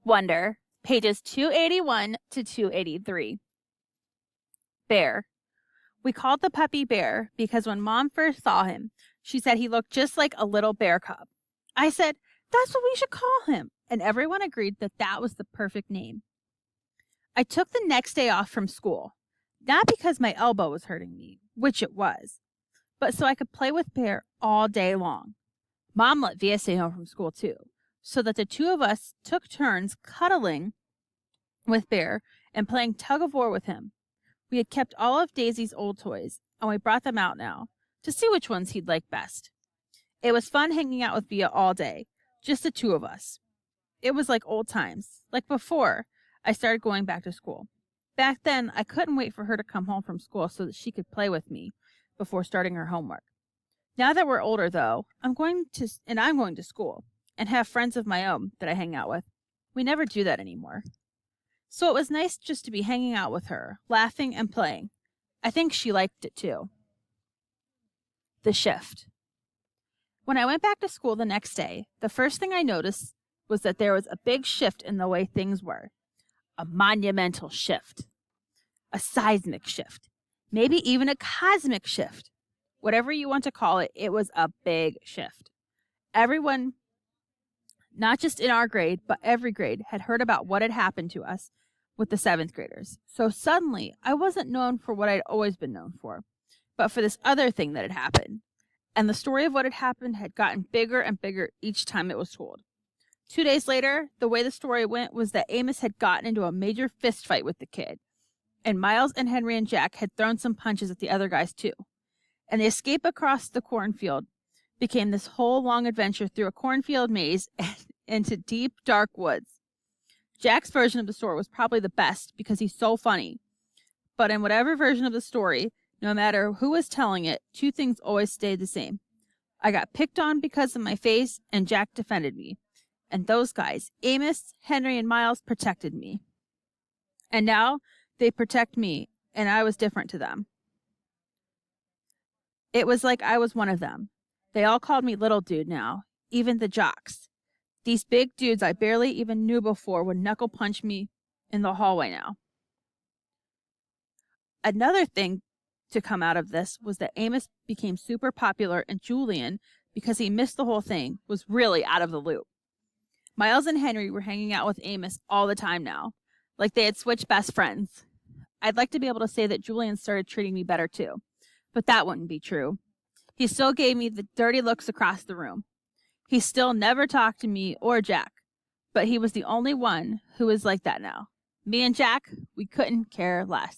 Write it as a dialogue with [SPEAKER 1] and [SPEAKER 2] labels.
[SPEAKER 1] Wonder, pages 281 to 283. Bear. We called the puppy Bear because when Mom first saw him, she said he looked just like a little bear cub. I said, that's what we should call him, and everyone agreed that that was the perfect name. I took the next day off from school, not because my elbow was hurting me, which it was, but so I could play with Bear all day long. Mom let Via stay home from school too, so that the two of us took turns cuddling with Bear and playing tug-of-war with him. We had kept all of Daisy's old toys, and we brought them out now to see which ones he'd like best. It was fun hanging out with Via all day, just the two of us. It was like old times, like before I started going back to school. Back then, I couldn't wait for her to come home from school so that she could play with me before starting her homework. Now that we're older, though, I'm going to school and have friends of my own that I hang out with. We never do that anymore. So it was nice just to be hanging out with her, laughing and playing. I think she liked it too. The shift. When I went back to school the next day, the first thing I noticed was that there was a big shift in the way things were. A monumental shift. A seismic shift. Maybe even a cosmic shift. Whatever you want to call it, it was a big shift. Everyone, not just in our grade, but every grade, had heard about what had happened to us with the 7th graders. So suddenly, I wasn't known for what I'd always been known for, but for this other thing that had happened. And the story of what had happened had gotten bigger and bigger each time it was told. 2 days later, the way the story went was that Amos had gotten into a major fist fight with the kid, and Miles and Henry and Jack had thrown some punches at the other guys too. And the escape across the cornfield became this whole long adventure through a cornfield maze and into deep, dark woods. Jack's version of the story was probably the best because he's so funny. But in whatever version of the story, no matter who was telling it, two things always stayed the same. I got picked on because of my face, and Jack defended me. And those guys, Amos, Henry, and Miles, protected me. And now they protect me, and I was different to them. It was like I was one of them. They all called me little dude now, even the jocks. These big dudes I barely even knew before would knuckle punch me in the hallway now. Another thing to come out of this was that Amos became super popular, and Julian, because he missed the whole thing, was really out of the loop. Miles and Henry were hanging out with Amos all the time now, like they had switched best friends. I'd like to be able to say that Julian started treating me better too, but that wouldn't be true. He still gave me the dirty looks across the room. He still never talked to me or Jack, but he was the only one who was like that now. Me and Jack, we couldn't care less.